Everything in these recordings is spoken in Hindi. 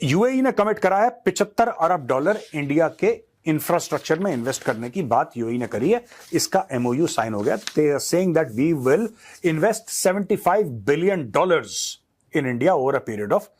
यूएई ने कमिट करा है $75 अरब इंडिया के इंफ्रास्ट्रक्चर में इन्वेस्ट करने की बात यूएई ने करी है। इसका एमओयू साइन हो गया। They are saying that we will invest $75 billion in India over a period of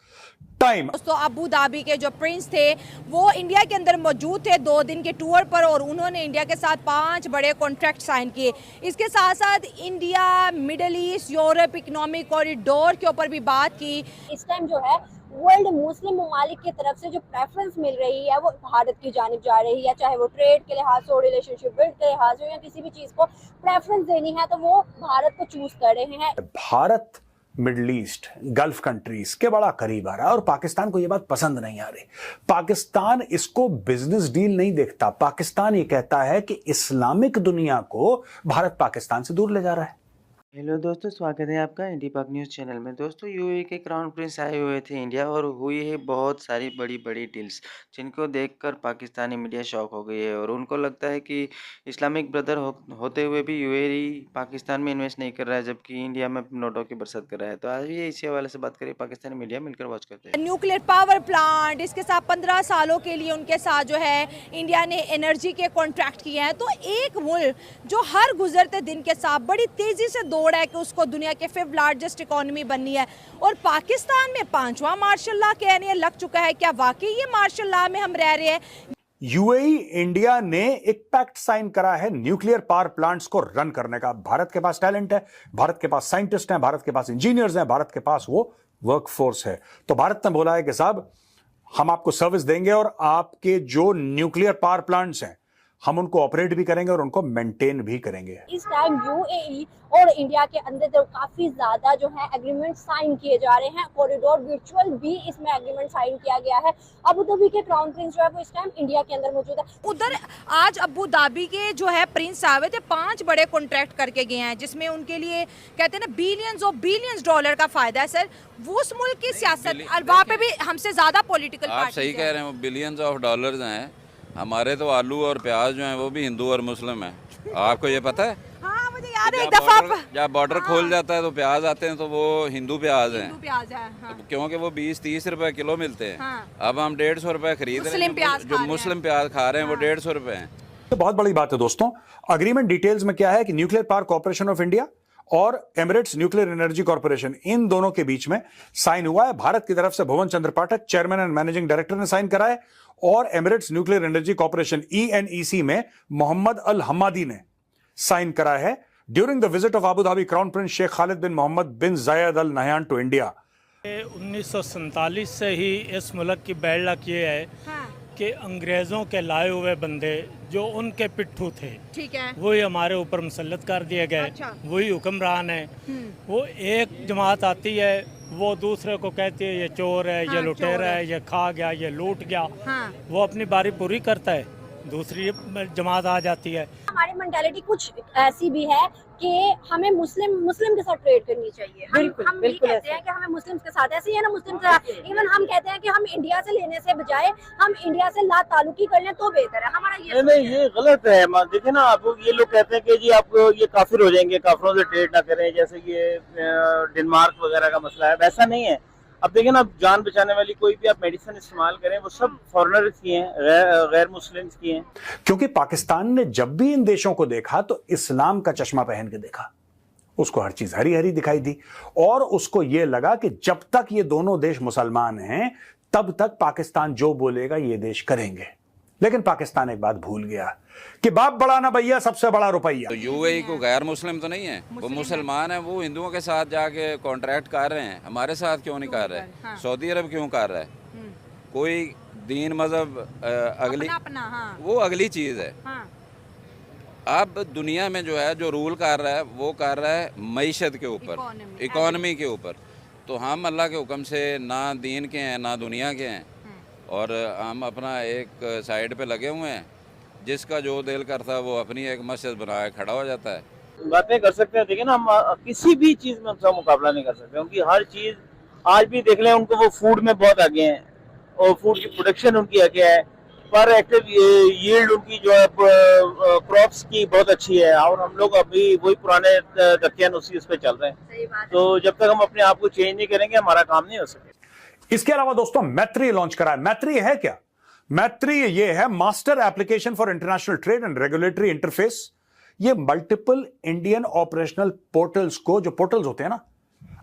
time. दोस्तों, अबू धाबी के जो प्रिंस थे वो इंडिया के अंदर मौजूद थे 2 दिन के टूर पर, और उन्होंने इंडिया के साथ 5 बड़े कॉन्ट्रैक्ट साइन किए। इसके साथ साथ India middle east Europe economic corridor के ऊपर भी बात की। इस टाइम जो है वर्ल्ड मुस्लिम ममालिक की तरफ से जो प्रेफरेंस मिल रही है वो भारत की जानिब जा रही है, चाहे वो ट्रेड के लिहाज से हो, रिलेशनशिप बिल्ड के लिहाज से, या किसी भी चीज को प्रेफरेंस देनी है तो वो भारत को चूज कर रहे हैं। Bharat middle east gulf countries के बड़ा करीब आ रहा है और पाकिस्तान को यह बात पसंद नहीं आ रही। पाकिस्तान इसको बिजनेस डील नहीं देखता। पाकिस्तान ये कहता है कि इस्लामिक दुनिया को भारत पाकिस्तान से दूर ले जा रहा है। हेलो दोस्तों, स्वागत है आपका इंडी पाक न्यूज़ चैनल में। दोस्तों, यूएई के क्राउन प्रिंस आए हुए थे इंडिया और हुई है बहुत सारी बड़ी बड़ी डील्स, जिनको देखकर पाकिस्तानी मीडिया शॉक हो गई है और उनको लगता है कि इस्लामिक ब्रदर होते हुए भी यूएई पाकिस्तान में इन्वेस्ट नहीं कर रहा है, जबकि इंडिया में नोटों की बरसात कर रहा है। तो आज ये इसी हवाले से बात करिए, पाकिस्तानी मीडिया मिलकर वॉच करते हैं। न्यूक्लियर पावर प्लांट, इसके साथ 15 सालों के लिए उनके साथ जो है इंडिया ने एनर्जी के कॉन्ट्रैक्ट किए हैं। तो एक मुल्क जो हर गुजरते दिन के साथ बड़ी तेजी से दौड़ है कि उसको दुनिया के 5th लार्जेस्ट इकोनॉमी बननी है, और पाकिस्तान में 5वां मार्शल लॉ कहने लग चुका है। क्या वाकई ये मार्शल लॉ में हम रह रहे हैं? यूएई इंडिया ने एक पैक्ट साइन करा है न्यूक्लियर पावर प्लांट्स को रन करने का। भारत के पास टैलेंट है, भारत के पास साइंटिस्ट हैं, भारत के पास इंजीनियर्स हैं, भारत के पास वो वर्कफोर्स है। तो भारत ने बोला है कि साहब हम आपको सर्विस देंगे और आपके जो न्यूक्लियर पावर प्लांट्स हैं हम उनको ऑपरेट भी करेंगे और उनको मेंटेन भी करेंगे। इस टाइम यूएई और इंडिया के अंदर जो काफी ज्यादा जो है एग्रीमेंट साइन किए जा रहे हैं। कॉरिडोर वर्चुअल भी इसमें एग्रीमेंट साइन किया गया है। अबू धाबी के क्राउन प्रिंस जो है वो इस टाइम इंडिया के अंदर मौजूद है। उधर आज अबू धाबी के जो है प्रिंस आए थे, 5 बड़े कॉन्ट्रैक्ट करके गए हैं, जिसमें उनके लिए कहते हैं ना बिलियंस डॉलर का फायदा है। सर, वो उस मुल्क की सियासत और वहाँ पे भी हमसे ज्यादा पॉलिटिकल आप सही कह रहे हैं, बिलियंस ऑफ डॉलर्स हैं। हमारे तो आलू और प्याज जो हैं वो भी हिंदू और मुस्लिम हैं। आपको ये पता है? हाँ, मुझे याद है एक दफा जब बॉर्डर खोल जाता है तो प्याज आते हैं तो वो हिंदू प्याज हैं। हाँ। क्योंकि वो 20-30 रुपए किलो मिलते हैं। हाँ। अब हम 150 रुपए खरीद रहे हैं। जो मुस्लिम प्याज खा रहे हैं वो 150 रुपए हैं। तो बहुत बड़ी बात है दोस्तों। अग्रीमेंट डिटेल्स में क्या है कि nuclear power corporation of India और एमिरेट्स न्यूक्लियर एनर्जी कॉर्पोरेशन, इन दोनों के बीच में साइन हुआ है। भारत की तरफ से Bhuvan Chandra Pathak chairman and managing director ने साइन करा है और Emirates nuclear energy corporation ENEC में मोहम्मद अल हम्मादी ने साइन करा है during the visit of Abu Dhabi crown prince Sheikh Khalid bin Mohammed bin Zayed Al Nahyan to India. 1947 से ही इस मुल्क की बैड लक ये है कि अंग्रेज़ों के लाए हुए बंदे जो उनके पिट्ठू थे, ठीक है, वही हमारे ऊपर मुसल्लत कर दिए गए। अच्छा। वही हुक्मरान है। वो एक जमात आती है, वो दूसरे को कहती है ये चोर है, ये लुटेरा है, ये खा गया, ये लूट गया। हाँ। वो अपनी बारी पूरी करता है, दूसरी जमात आ जाती है। हमारी मेंटालिटी कुछ ऐसी भी है कि हमें मुस्लिम के साथ ट्रेड करनी चाहिए। हम भी कहते हैं कि हमें मुस्लिम के साथ, ऐसे ही है ना, मुस्लिम के साथ इवन हम कहते हैं कि हम इंडिया से लेने से बजाय हम इंडिया से ला ताल्लुकी कर लें तो बेहतर है। हमारा ये नहीं, ये गलत है। देखिए ना, आप ये लोग कहते हैं कि जी आप ये काफिर हो जाएंगे, काफिरों से ट्रेड ना करें, जैसे ये डेनमार्क वगैरह का मसला है, वैसा नहीं है। अब देखिए ना, जान बचाने वाली कोई भी आप मेडिसिन इस्तेमाल करें वो सब फॉरेनर्स की हैं, गैर मुस्लिम्स की हैं। क्योंकि पाकिस्तान ने जब भी इन देशों को देखा तो इस्लाम का चश्मा पहन के देखा। उसको हर चीज हरी हरी दिखाई दी और उसको यह लगा कि जब तक ये दोनों देश मुसलमान हैं तब तक पाकिस्तान जो बोलेगा ये देश करेंगे। लेकिन पाकिस्तान एक बात भूल गया कि बाप बड़ा ना भैया, सबसे बड़ा रुपया। तो यूएई को गैर मुस्लिम तो नहीं है, वो मुसलमान है। वो हिंदुओं के साथ जाके कॉन्ट्रैक्ट कर रहे हैं, हमारे साथ क्यों नहीं कर रहे? हाँ। सऊदी अरब क्यों कर रहा है? कोई दीन मजहब अगली अपना, हाँ। वो अगली चीज है। हाँ। अब दुनिया में जो है जो रूल कर रहा है वो कर रहा है मईशत के ऊपर, इकोनॉमी के ऊपर। तो हम अल्लाह के हुक्म से ना दीन के हैं ना दुनिया के हैं, और हम अपना एक साइड पे लगे हुए हैं। जिसका जो दिल करता है वो अपनी एक मस्जिद बना के खड़ा हो जाता है। बातें कर सकते हैं, देखिए ना, हम किसी भी चीज़ में उनका मुकाबला नहीं कर सकते, क्योंकि हर चीज़ आज भी देख लें, उनको वो फूड में बहुत आगे हैं और फूड की प्रोडक्शन उनकी आगे है, पर एक्टिव यील्ड उनकी जो है क्रॉप्स की बहुत अच्छी है, और हम लोग अभी वही पुराने धक्कियान उसी उस पर चल रहे हैं। तो जब तक हम अपने आप को चेंज नहीं करेंगे हमारा काम नहीं हो सकेगा। इसके अलावा दोस्तों मैत्री लॉन्च करा है। मैत्री है क्या? मैत्री ये है master application for international trade and regulatory interface. ये मल्टीपल इंडियन ऑपरेशनल पोर्टल्स को, जो पोर्टल्स होते हैं ना,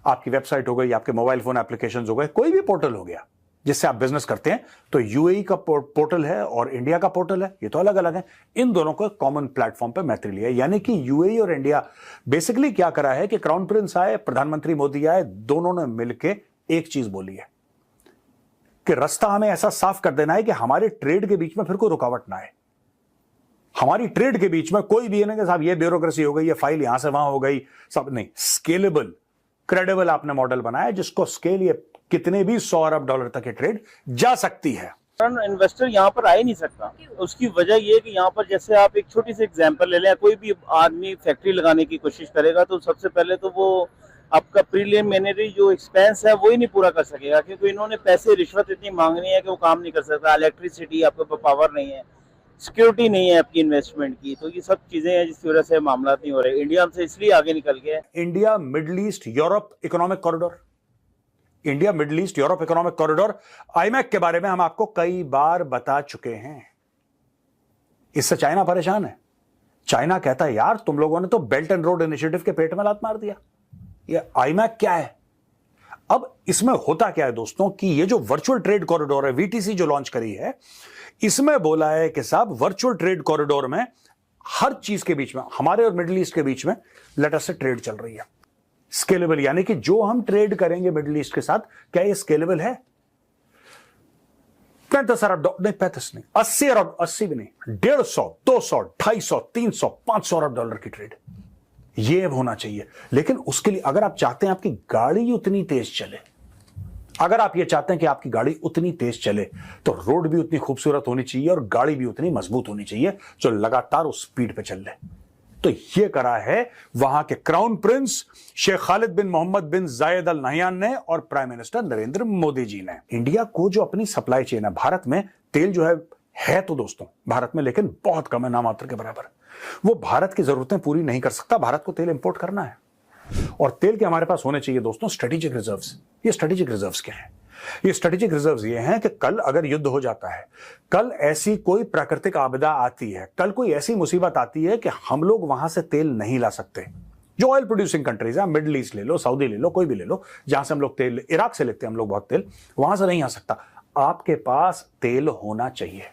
आपकी वेबसाइट हो गई, आपके मोबाइल फोन एप्लीकेशंस हो गए, कोई भी पोर्टल हो गया जिससे आप बिजनेस करते हैं, तो यूएई का पोर्टल है और इंडिया का पोर्टल है, ये तो अलग अलग है। इन दोनों को कॉमन प्लेटफॉर्म पे मैत्री लिया है। यानी कि यूएई और इंडिया बेसिकली क्या करा है कि क्राउन प्रिंस आए, प्रधानमंत्री मोदी आए, दोनों ने मिलकर एक चीज बोली है कि रास्ता हमें ऐसा साफ कर देना है कि हमारे ट्रेड के बीच में फिर कोई रुकावट ना आए। हमारी ट्रेड के बीच में कोई भी नहीं कि साहब ये ब्यूरोक्रेसी हो गई, ये फाइल यहां से वहां हो गई, सब नहीं। स्केलेबल, क्रेडिबल आपने मॉडल बनाया जिसको स्केल ये कितने भी $100 अरब तक की ट्रेड जा सकती है। इन्वेस्टर यहाँ पर आ ही नहीं सकता। उसकी वजह ये है कि यहाँ पर जैसे आप एक छोटी सी एग्जांपल ले लें, कोई भी आदमी फैक्ट्री लगाने की कोशिश करेगा तो सबसे पहले तो वो आपका प्रीलिमिनरी जो एक्सपेंस है वो ही नहीं पूरा कर सकेगा, क्योंकि इन्होंने पैसे रिश्वत इतनी मांगनी है कि वो काम नहीं कर सकता। इलेक्ट्रिसिटी, आपके पास पावर नहीं है, सिक्योरिटी नहीं है आपकी इन्वेस्टमेंट की, तो ये सब चीजें हैं जिसकी वजह से मामला नहीं हो रहे। इंडिया हमसे इसलिए आगे निकल गया है। India middle east Europe economic corridor, India middle east Europe economic corridor, iMac के बारे में हम आपको कई बार बता चुके हैं। इससे चाइना परेशान है। चाइना कहता है यार तुम लोगों ने तो बेल्ट एंड रोड इनिशिएटिव के पेट में लात मार दिया, ये आईमैक क्या है। अब इसमें होता क्या है दोस्तों कि ये जो वर्चुअल ट्रेड कॉरिडोर है, वीटीसी जो लॉन्च करी है, इसमें बोला है कि साहब वर्चुअल ट्रेड कॉरिडोर में हर चीज के बीच में, हमारे और मिडिल ईस्ट के बीच में लेटर से ट्रेड चल रही है। स्केलेबल यानी कि जो हम ट्रेड करेंगे मिडिल ईस्ट के साथ, क्या ये स्केलेबल है? 35 अरब नहीं, 35 नहीं, 80 अरब, 80 भी नहीं, 150, 200, 250, 300, 500 अरब डॉलर की ट्रेड ये होना चाहिए। लेकिन उसके लिए अगर आप चाहते हैं आपकी गाड़ी उतनी तेज चले, अगर आप ये चाहते हैं कि आपकी गाड़ी उतनी तेज चले, तो रोड भी उतनी खूबसूरत होनी चाहिए और गाड़ी भी उतनी मजबूत होनी चाहिए जो लगातार उस स्पीड पे चल ले। तो ये करा है वहां के crown prince Sheikh Khalid bin Mohammed bin Zayed Al Nahyan ने और प्राइम मिनिस्टर नरेंद्र मोदी जी ने। इंडिया को जो अपनी सप्लाई चेन है, भारत में तेल जो है तो दोस्तों भारत में, लेकिन बहुत कम है, नामात्र के बराबर। वो भारत की जरूरतें पूरी नहीं कर सकता, भारत को तेल इंपोर्ट करना है। और तेल के हमारे पास होने चाहिए दोस्तों स्ट्रेटेजिक रिजर्व्स। ये स्ट्रेटेजिक रिजर्व्स क्या है? ये स्ट्रेटेजिक रिजर्व्स ये हैं कि कल अगर युद्ध हो जाता है, कल ऐसी कोई प्राकृतिक आपदा आती है, कल कोई ऐसी मुसीबत आती है कि हम लोग वहां से तेल नहीं ला सकते, जो ऑयल प्रोड्यूसिंग कंट्रीज है, मिडिल ईस्ट ले लो, सऊदी ले लो, कोई भी ले लो, जहां से हम लोग तेल, इराक से लेते हैं हम लोग बहुत तेल, वहां से नहीं आ सकता। आपके पास तेल होना चाहिए।